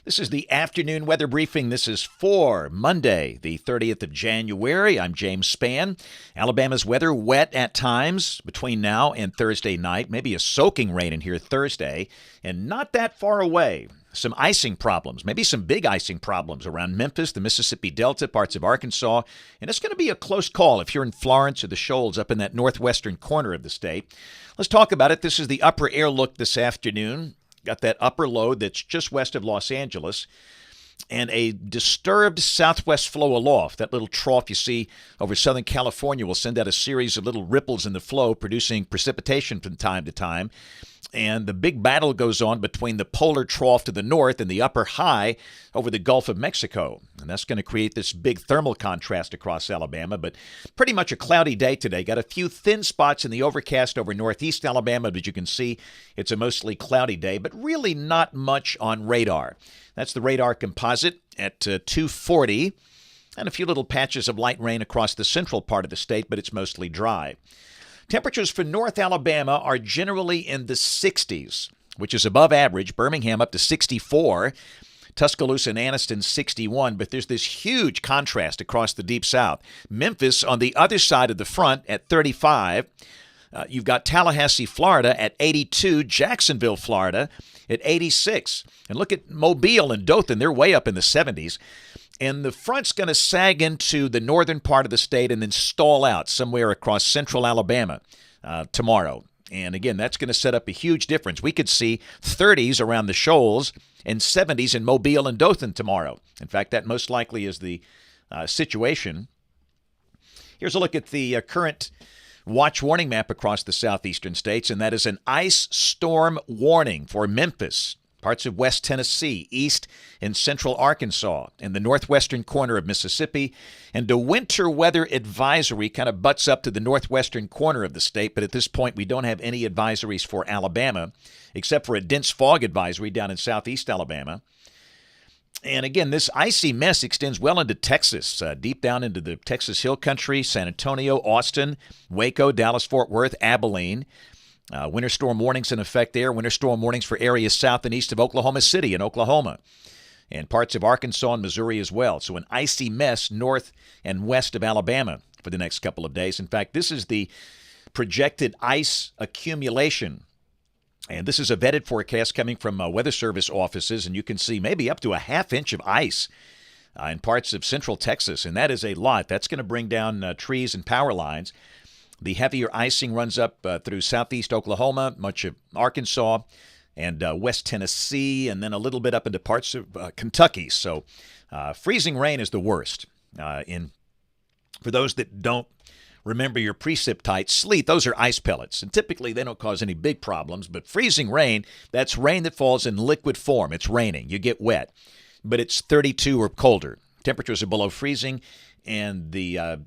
This is the afternoon weather briefing. This is for Monday, the 30th of January. I'm James Spann. Alabama's weather wet at times between now and Thursday night. Maybe a soaking rain in here Thursday. And not that far away, some icing problems, maybe some big icing problems around Memphis, the Mississippi Delta, parts of Arkansas. And it's going to be a close call if you're in Florence or the Shoals up in that northwestern corner of the state. Let's talk about it. This is the upper air look this afternoon. Got that upper low that's just west of Los Angeles and a disturbed southwest flow aloft. That little trough you see over Southern California will send out a series of little ripples in the flow, producing precipitation from time to time. And the big battle goes on between the polar trough to the north and the upper high over the Gulf of Mexico. And that's going to create this big thermal contrast across Alabama, but pretty much a cloudy day today. Got a few thin spots in the overcast over northeast Alabama, but you can see it's a mostly cloudy day, but really not much on radar. That's the radar composite at 240, and a few little patches of light rain across the central part of the state, but it's mostly dry. Temperatures for North Alabama are generally in the 60s, which is above average. Birmingham up to 64, Tuscaloosa and Anniston 61, but there's this huge contrast across the Deep South. Memphis on the other side of the front at 35. You've got Tallahassee, Florida at 82, Jacksonville, Florida at 86. And look at Mobile and Dothan, they're way up in the 70s. And the front's going to sag into the northern part of the state and then stall out somewhere across central Alabama tomorrow. And again, that's going to set up a huge difference. We could see 30s around the Shoals and 70s in Mobile and Dothan tomorrow. In fact, that most likely is the situation. Here's a look at the current watch warning map across the southeastern states, and that is an ice storm warning for Memphis, parts of West Tennessee, east and central Arkansas, and the northwestern corner of Mississippi. And a winter weather advisory kind of butts up to the northwestern corner of the state, but at this point we don't have any advisories for Alabama, except for a dense fog advisory down in southeast Alabama. And again, this icy mess extends well into Texas, deep down into the Texas Hill Country, San Antonio, Austin, Waco, Dallas-Fort Worth, Abilene. Winter storm warnings in effect there. Winter storm warnings for areas south and east of Oklahoma City in Oklahoma, and parts of Arkansas and Missouri as well. So an icy mess north and west of Alabama for the next couple of days. In fact, this is the projected ice accumulation. And this is a vetted forecast coming from Weather Service offices, and you can see maybe up to a half inch of ice in parts of central Texas, and that is a lot. That's going to bring down trees and power lines. The heavier icing runs up through southeast Oklahoma, much of Arkansas, and west Tennessee, and then a little bit up into parts of Kentucky. So freezing rain is the worst. For those that don't remember your precip-type sleet, those are ice pellets, and typically they don't cause any big problems. But freezing rain, that's rain that falls in liquid form. It's raining. You get wet, but it's 32 or colder. Temperatures are below freezing, and the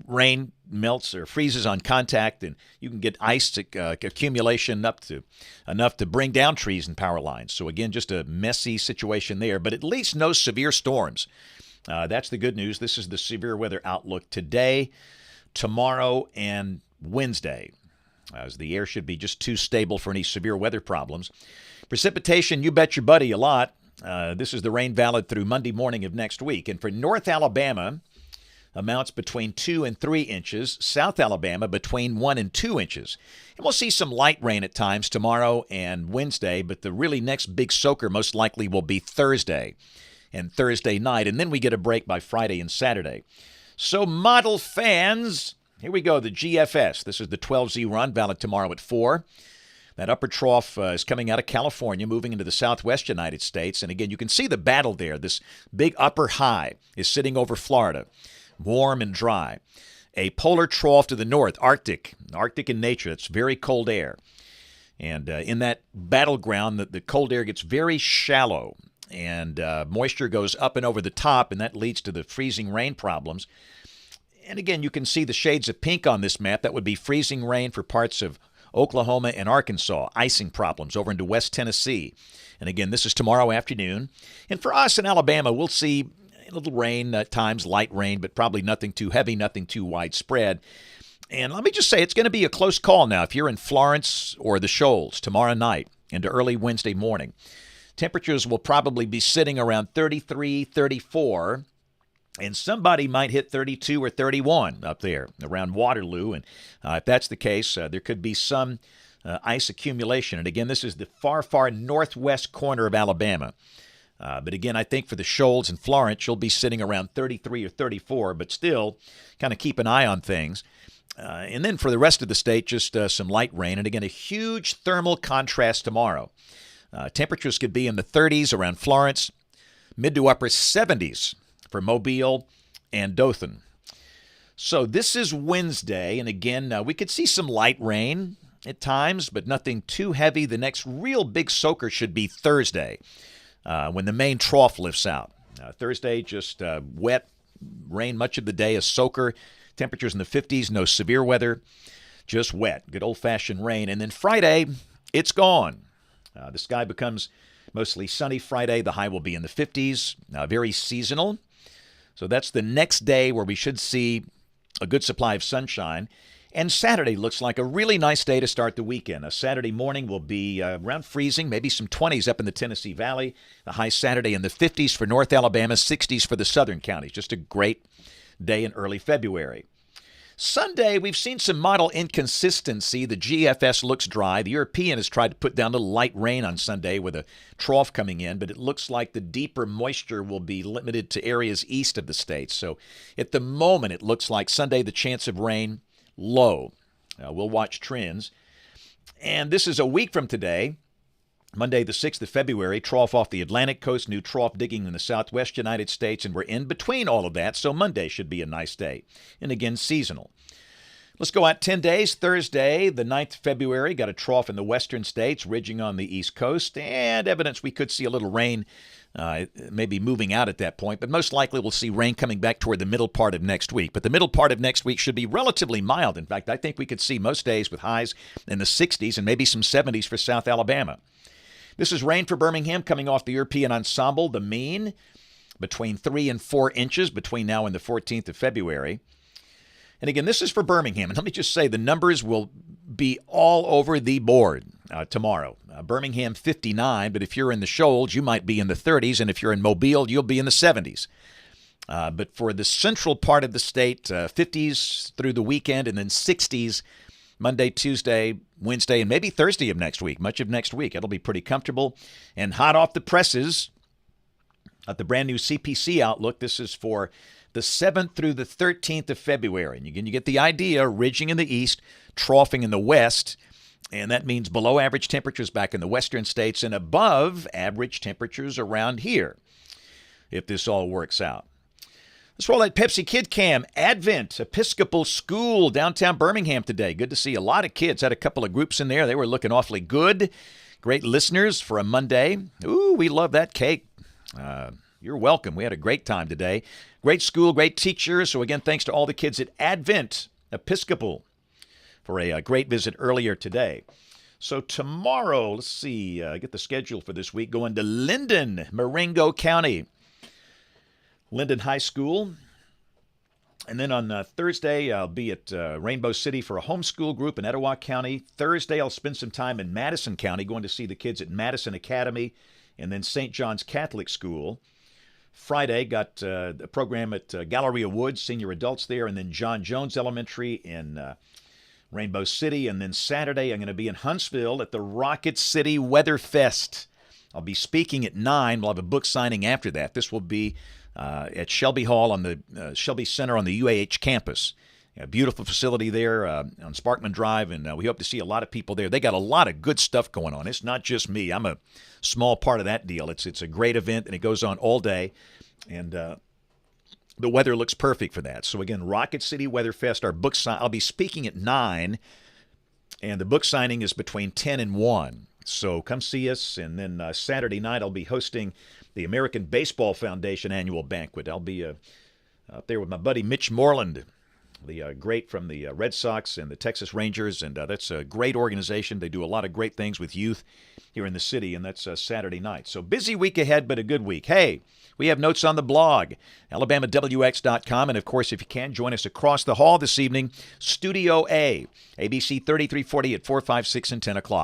rain melts or freezes on contact, and you can get ice accumulation up to enough to bring down trees and power lines. So again, just a messy situation there, but at least no severe storms. That's the good news. This is the severe weather outlook today, tomorrow, and Wednesday, as the air should be just too stable for any severe weather problems. Precipitation, you bet your buddy a lot. This is the rain valid through Monday morning of next week. And for North Alabama, amounts between 2 and 3 inches. South Alabama between 1 and 2 inches. And we'll see some light rain at times tomorrow and Wednesday, but the really next big soaker most likely will be Thursday and Thursday night, and then we get a break by Friday and Saturday. So model fans, here we go, the GFS. This is the 12Z run, valid tomorrow at 4. That upper trough is coming out of California, moving into the southwest United States. And again, you can see the battle there. This big upper high is sitting over Florida, warm and dry. A polar trough to the north, Arctic in nature. It's very cold air. And in that battleground, the cold air gets very shallow, and moisture goes up and over the top, and that leads to the freezing rain problems. And again, you can see the shades of pink on this map. That would be freezing rain for parts of Oklahoma and Arkansas, icing problems over into West Tennessee. And again, this is tomorrow afternoon. And for us in Alabama, we'll see a little rain at times, light rain, but probably nothing too heavy, nothing too widespread. And let me just say, it's going to be a close call now if you're in Florence or the Shoals tomorrow night into early Wednesday morning. Temperatures will probably be sitting around 33, 34. And somebody might hit 32 or 31 up there around Waterloo. And if that's the case, there could be some ice accumulation. And again, this is the far, far northwest corner of Alabama. But again, I think for the Shoals and Florence, you'll be sitting around 33 or 34, but still kind of keep an eye on things. And then for the rest of the state, just some light rain. And again, a huge thermal contrast tomorrow. Temperatures could be in the 30s around Florence, mid to upper 70s for Mobile and Dothan. So this is Wednesday, and again, we could see some light rain at times, but nothing too heavy. The next real big soaker should be Thursday, when the main trough lifts out. Thursday, just wet rain much of the day, a soaker, temperatures in the 50s, no severe weather, just wet, good old-fashioned rain. And then Friday, it's gone. The sky becomes mostly sunny Friday. The high will be in the 50s, very seasonal. So that's the next day where we should see a good supply of sunshine. And Saturday looks like a really nice day to start the weekend. A Saturday morning will be around freezing, maybe some 20s up in the Tennessee Valley. The high Saturday in the 50s for North Alabama, 60s for the southern counties. Just a great day in early February. Sunday, we've seen some model inconsistency. The GFS looks dry. The European has tried to put down a little light rain on Sunday with a trough coming in, but it looks like the deeper moisture will be limited to areas east of the state. So at the moment, it looks like Sunday, the chance of rain, low. We'll watch trends. And this is a week from today, Monday the 6th of February, trough off the Atlantic coast, new trough digging in the southwest United States, and we're in between all of that, so Monday should be a nice day. And again, seasonal. Let's go out 10 days. Thursday, the 9th of February, got a trough in the western states, ridging on the east coast, and evidence we could see a little rain maybe moving out at that point, but most likely we'll see rain coming back toward the middle part of next week. But the middle part of next week should be relatively mild. In fact, I think we could see most days with highs in the 60s and maybe some 70s for South Alabama. This is rain for Birmingham coming off the European ensemble. The mean between 3 and 4 inches between now and the 14th of February. And again, this is for Birmingham. And let me just say the numbers will be all over the board tomorrow. Birmingham 59, but if you're in the Shoals, you might be in the 30s. And if you're in Mobile, you'll be in the 70s. But for the central part of the state, 50s through the weekend and then 60s Monday, Tuesday, Wednesday, and maybe Thursday of next week, much of next week. It'll be pretty comfortable and hot off the presses at the brand new CPC Outlook. This is for the 7th through the 13th of February. And again, you get the idea, ridging in the east, troughing in the west, and that means below average temperatures back in the western states and above average temperatures around here, if this all works out. Let's roll that Pepsi Kid Cam. Advent Episcopal School, downtown Birmingham today. Good to see a lot of kids. Had a couple of groups in there. They were looking awfully good. Great listeners for a Monday. Ooh, we love that cake. You're welcome. We had a great time today. Great school, great teachers. So again, thanks to all the kids at Advent Episcopal for a great visit earlier today. So tomorrow, let's see, get the schedule for this week. Going to Linden, Marengo County. Linden High School. And then on Thursday, I'll be at Rainbow City for a homeschool group in Etowah County. Thursday, I'll spend some time in Madison County, going to see the kids at Madison Academy and then St. John's Catholic School. Friday, got a program at Galleria Woods, senior adults there, and then John Jones Elementary in Rainbow City. And then Saturday, I'm going to be in Huntsville at the Rocket City Weather Fest. I'll be speaking at 9. We'll have a book signing after that. This will be at Shelby Hall on the Shelby Center on the UAH campus. A beautiful facility there on Sparkman Drive, and we hope to see a lot of people there. They got a lot of good stuff going on. It's not just me. I'm a small part of that deal. It's a great event, and it goes on all day, and the weather looks perfect for that. So again, Rocket City Weather Fest, our book sign. I'll be speaking at 9, and the book signing is between 10 and 1. So come see us, and then Saturday night I'll be hosting the American Baseball Foundation annual banquet. I'll be up there with my buddy Mitch Moreland, the great from the Red Sox and the Texas Rangers, and that's a great organization. They do a lot of great things with youth here in the city, and that's Saturday night. So busy week ahead, but a good week. Hey, we have notes on the blog, alabamawx.com, and of course, if you can, join us across the hall this evening, Studio A, ABC 3340 at 4, 5, 6, and 10 o'clock.